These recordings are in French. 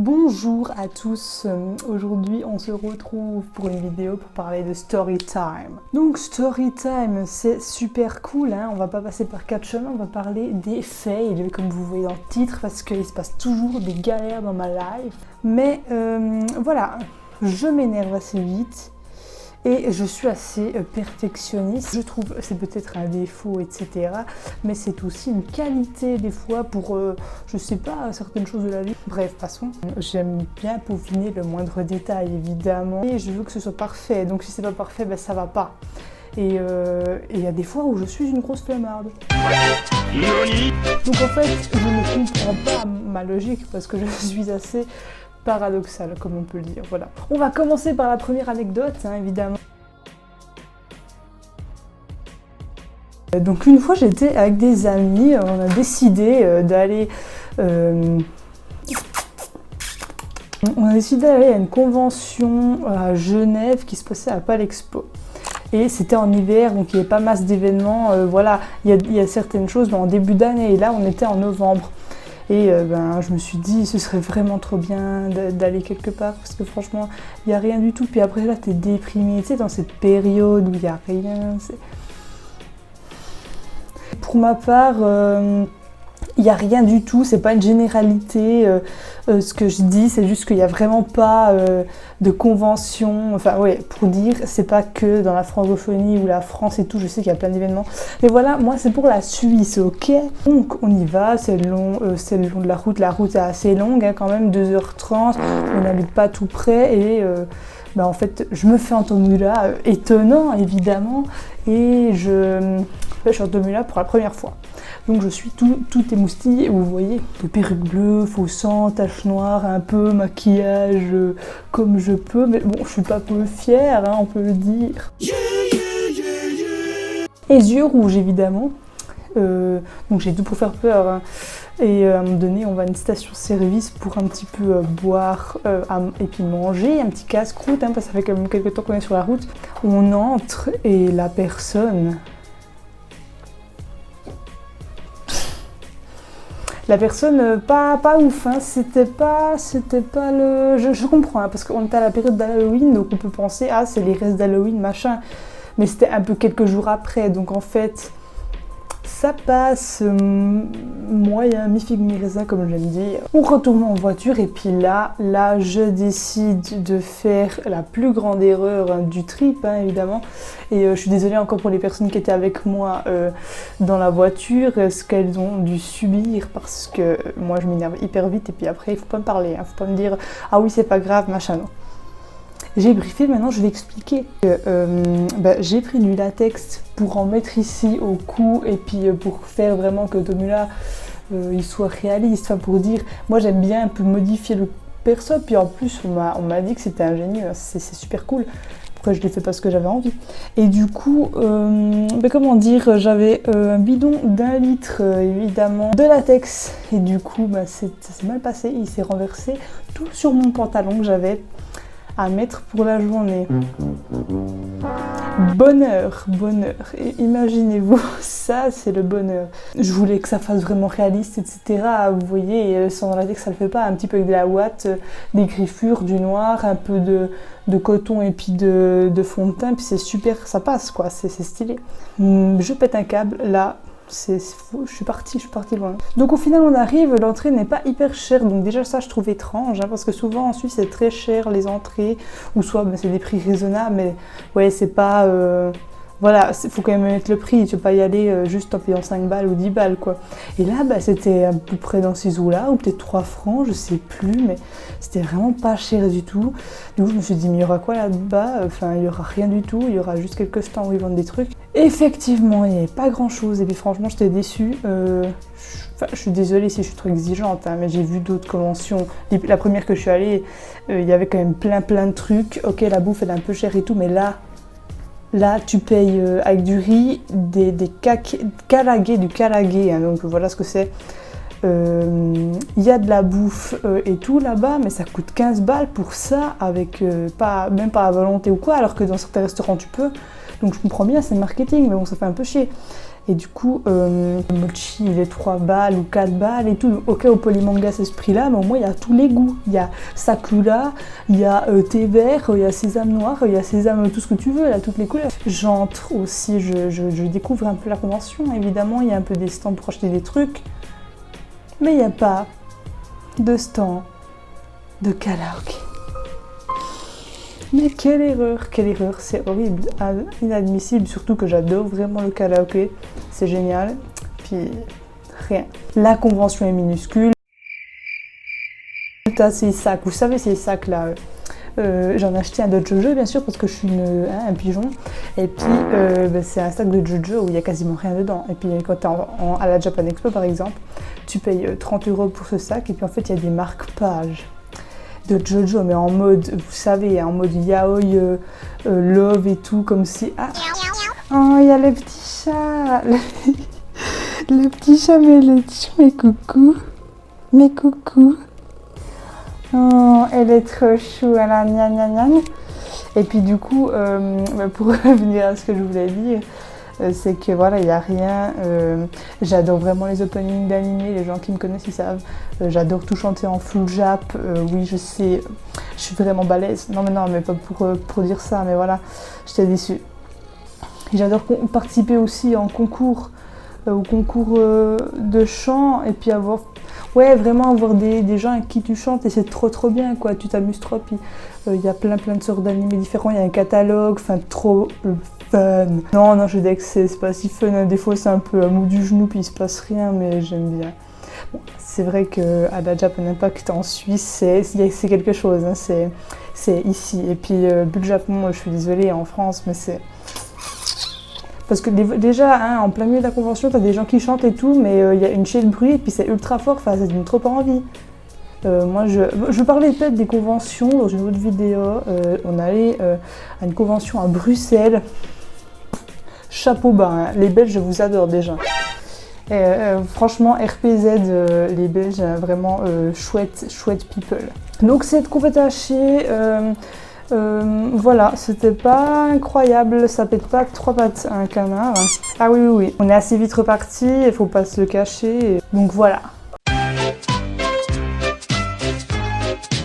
Bonjour à tous, aujourd'hui on se retrouve pour une vidéo pour parler de Storytime. Donc Storytime c'est super cool, hein. On va pas passer par 4 chemins, on va parler des fails comme vous voyez dans le titre parce qu'il se passe toujours des galères dans ma life. Mais voilà, je m'énerve assez vite. Et je suis assez perfectionniste. Je trouve que c'est peut-être un défaut, etc. Mais c'est aussi une qualité des fois pour, je sais pas, certaines choses de la vie. Bref, passons. J'aime bien peaufiner le moindre détail, évidemment. Et je veux que ce soit parfait. Donc si c'est pas parfait, ben ça va pas. Et il y a des fois où je suis une grosse flemmarde. Donc en fait, je ne comprends pas ma logique parce que je suis assez paradoxal, comme on peut le dire, voilà. On va commencer par la première anecdote, hein, évidemment. Donc une fois j'étais avec des amis, on a décidé d'aller à une convention à Genève qui se passait à Palexpo. Et c'était en hiver, donc il n'y avait pas masse d'événements, voilà, il y a certaines choses en début d'année, et là on était en novembre. Et je me suis dit, ce serait vraiment trop bien d'aller quelque part, parce que franchement, il n'y a rien du tout. Puis après là, t'es déprimé, tu sais, dans cette période où il n'y a rien. Pour ma part, il n'y a rien du tout, c'est pas une généralité. Ce que je dis, c'est juste qu'il n'y a vraiment pas de convention. Enfin, ouais, pour dire, c'est pas que dans la francophonie ou la France et tout, je sais qu'il y a plein d'événements. Mais voilà, moi, c'est pour la Suisse, ok? Donc, on y va, c'est le long de la route. La route est assez longue, hein, quand même, 2h30. On n'habite pas tout près et en fait, je me fais un Tomula étonnant, évidemment. Et je suis en Tomula pour la première fois. Donc je suis tout émoustillée, vous voyez, de perruque bleue, faux sang, taches noires, un peu maquillage comme je peux, mais bon, je suis pas peu fière, hein, on peut le dire. Et yeux rouges, évidemment. Donc j'ai tout pour faire peur, hein. Et à un moment donné, on va à une station-service pour un petit peu boire et puis manger, un petit casse-croûte, hein, parce que ça fait quand même quelques temps qu'on est sur la route. On entre et la personne... La personne, pas ouf, hein, c'était pas le... Je comprends, hein, parce qu'on était à la période d'Halloween, donc on peut penser, ah, c'est les restes d'Halloween, machin. Mais c'était un peu quelques jours après, donc en fait, ça passe moyen, mi-figue, mi-raisin, comme j'aime dire. On retourne en voiture, et puis là, je décide de faire la plus grande erreur, hein, du trip, hein, évidemment. Et je suis désolée encore pour les personnes qui étaient avec moi dans la voiture, ce qu'elles ont dû subir, parce que moi, je m'énerve hyper vite, et puis après, il faut pas me parler, hein, faut pas me dire « Ah oui, c'est pas grave, machin, non ». J'ai briefé, maintenant je vais expliquer. J'ai pris du latex pour en mettre ici au cou et puis pour faire vraiment que Tomula il soit réaliste. Enfin, pour dire, moi j'aime bien un peu modifier le perso, puis en plus on m'a dit que c'était ingénieux, c'est super cool. Pourquoi je l'ai fait parce que j'avais envie. Et du coup, comment dire, j'avais un bidon d'1 litre évidemment de latex et du coup ça s'est mal passé, il s'est renversé tout sur mon pantalon que j'avais à mettre pour la journée. Bonheur. Et imaginez-vous, ça c'est le bonheur. Je voulais que ça fasse vraiment réaliste, etc. Vous voyez, sans latex ça le fait pas. Un petit peu avec de la ouate, des griffures, du noir, un peu de coton et puis de fond de teint, puis c'est super, ça passe quoi, c'est stylé. Je pète un câble, là. C'est fou, je suis partie loin. Donc au final on arrive, l'entrée n'est pas hyper chère, donc déjà ça je trouve étrange, hein, parce que souvent en Suisse c'est très cher les entrées, ou soit c'est des prix raisonnables, mais ouais c'est pas... Voilà, faut quand même mettre le prix, tu peux pas y aller juste en payant 5 balles ou 10 balles quoi. Et là c'était à peu près dans ces eaux-là, ou peut-être 3 francs, je sais plus, mais c'était vraiment pas cher du tout. Du coup je me suis dit mais il y aura quoi là-bas? Enfin il y aura rien du tout, il y aura juste quelques stands où ils vendent des trucs. Effectivement il n'y avait pas grand chose et puis franchement j'étais déçue. Je suis désolée si je suis trop exigeante, hein, mais j'ai vu d'autres conventions. La première que je suis allée, il y avait quand même plein de trucs. Ok la bouffe elle est un peu chère et tout, mais là tu payes avec du riz, du karagué, hein, donc voilà ce que c'est. Il y a de la bouffe et tout là-bas, mais ça coûte 15 balles pour ça, avec même pas à volonté ou quoi, alors que dans certains restaurants tu peux. Donc je comprends bien, c'est marketing, mais bon, ça fait un peu chier. Et du coup, le mochi, il est 3 balles ou 4 balles et tout. Ok, au Polymanga, c'est ce prix-là, mais au moins, il y a tous les goûts. Il y a Sakura, il y a thé vert, il y a sésame noir, il y a sésame, tout ce que tu veux, là, toutes les couleurs. J'entre aussi, je découvre un peu la convention. Évidemment, il y a un peu des stands pour acheter des trucs. Mais il n'y a pas de stand de karaoké. Mais quelle erreur, c'est horrible, inadmissible, surtout que j'adore vraiment le karaoké, c'est génial, puis rien. La convention est minuscule, t'as ces sacs, vous savez ces sacs là, j'en ai acheté un de Jojo bien sûr parce que je suis un pigeon, et puis c'est un sac de Jojo où il n'y a quasiment rien dedans, et puis quand t'es à la Japan Expo par exemple, tu payes 30 € pour ce sac, et puis en fait il y a des marque-pages de Jojo, mais en mode, vous savez, en mode yaoi, love et tout, comme si... Ah, oh, il y a le petit chat, le petit chat mais coucou, mais coucou. Oh, elle est trop chou, elle a gna gna gna. Et puis du coup, pour revenir à ce que je voulais dire, c'est que voilà, il n'y a rien. J'adore vraiment les openings d'animés, les gens qui me connaissent ils savent. J'adore tout chanter en full jap. Oui, je sais, je suis vraiment balèze. Non, mais pas pour dire ça, mais voilà, j'étais déçue. J'adore participer aussi en concours, au concours de chant, et puis avoir. Ouais, vraiment avoir des gens avec qui tu chantes, et c'est trop bien, quoi. Tu t'amuses trop, puis il y a plein de sortes d'animés différents, il y a un catalogue, enfin trop fun. Non, je dis que c'est pas si fun, hein. Des fois c'est un peu à mou du genou, puis il se passe rien, mais j'aime bien. Bon, c'est vrai qu'à la Japan Impact en Suisse, c'est quelque chose, hein. C'est ici. Et puis Bulle Japon, je suis désolée, en France, mais c'est... Parce que déjà, hein, en plein milieu de la convention, t'as des gens qui chantent et tout, mais il y a une chaîne de bruit et puis c'est ultra fort, enfin ça donne trop pas envie. Moi, je parlais peut-être des conventions dans une autre vidéo. On allait à une convention à Bruxelles. Chapeau bas, hein. Les Belges, je vous adore déjà. Et, franchement, RPZ, les Belges, vraiment chouette people. Donc cette coupe attachée... voilà, c'était pas incroyable, ça pète pas 3 pattes un canard. Ah oui, on est assez vite reparti, il faut pas se le cacher, donc voilà.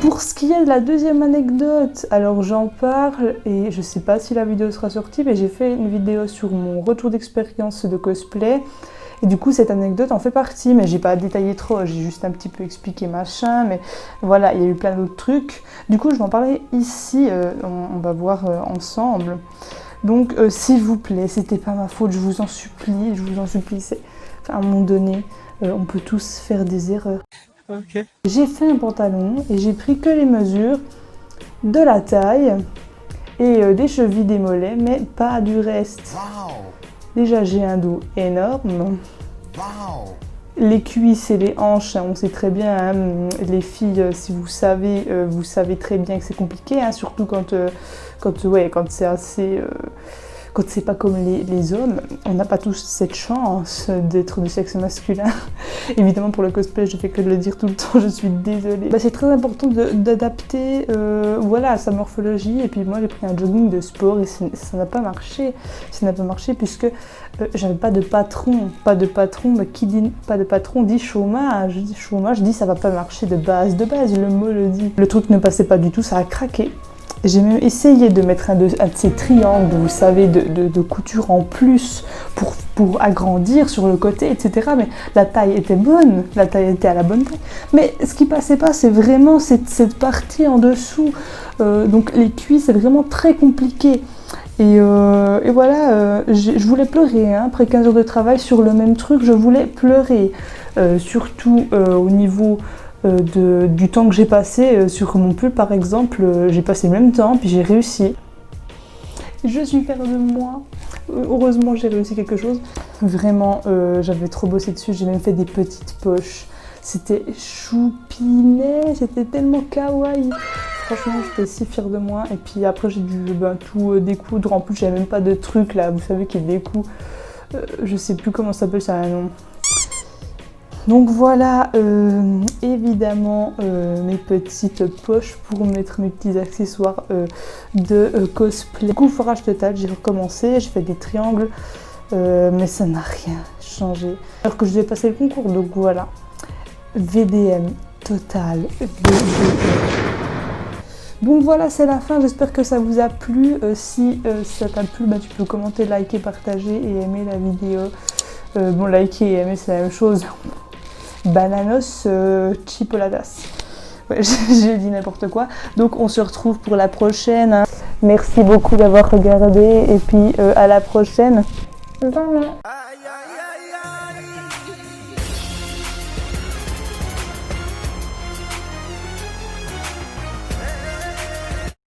Pour ce qui est de la deuxième anecdote, alors j'en parle et je sais pas si la vidéo sera sortie, mais j'ai fait une vidéo sur mon retour d'expérience de cosplay. Et du coup, cette anecdote en fait partie, mais j'ai pas détaillé trop, j'ai juste un petit peu expliqué machin, mais voilà, il y a eu plein d'autres trucs. Du coup, je vais en parler ici, on va voir ensemble. Donc, s'il vous plaît, c'était pas ma faute, je vous en supplie, c'est... Enfin, à un moment donné, on peut tous faire des erreurs. Okay. J'ai fait un pantalon et j'ai pris que les mesures de la taille et des chevilles, des mollets, mais pas du reste. Wow. Déjà, j'ai un dos énorme. Wow. Les cuisses et les hanches, hein, on sait très bien, hein, les filles, si vous savez très bien que c'est compliqué, hein, surtout quand c'est assez... quand c'est pas comme les hommes, on n'a pas tous cette chance d'être du sexe masculin. Évidemment, pour le cosplay, je fais que de le dire tout le temps, je suis désolée. C'est très important d'adapter voilà, sa morphologie. Et puis moi, j'ai pris un jogging de sport et ça n'a pas marché. Ça n'a pas marché puisque j'avais pas de patron. Pas de patron, mais qui dit pas de patron dit chômage. Chômage dit ça va pas marcher de base. De base, le mot le dit. Le truc ne passait pas du tout, ça a craqué. J'ai même essayé de mettre un de ces triangles, vous savez, de couture en plus pour agrandir sur le côté, etc. Mais la taille était bonne, la taille était à la bonne taille. Mais ce qui passait pas, c'est vraiment cette partie en dessous. Donc les cuisses, c'est vraiment très compliqué. Et voilà, je voulais pleurer, hein. Après 15 heures de travail sur le même truc, je voulais pleurer. Surtout au niveau... du temps que j'ai passé sur mon pull par exemple, j'ai passé le même temps puis j'ai réussi. Je suis fière de moi. Heureusement j'ai réussi quelque chose. Vraiment j'avais trop bossé dessus, j'ai même fait des petites poches. C'était choupinet, c'était tellement kawaii. Franchement j'étais si fière de moi. Et puis après j'ai dû tout découdre. En plus j'avais même pas de truc là, vous savez qu'il découd. Je sais plus comment ça s'appelle, ça a un nom. Donc voilà, évidemment mes petites poches pour mettre mes petits accessoires de cosplay. Du coup, forage total, j'ai recommencé, j'ai fait des triangles Mais ça n'a rien changé. Alors que je devais passer le concours, donc voilà. VDM total. Donc voilà, c'est la fin. J'espère que ça vous a plu. Si ça t'a plu, tu peux commenter, liker, partager et aimer la vidéo. Bon, liker et aimer, c'est la même chose. Bananos chipolatas. Ouais, j'ai dit n'importe quoi. Donc on se retrouve pour la prochaine. Hein. Merci beaucoup d'avoir regardé et puis à la prochaine. Bye.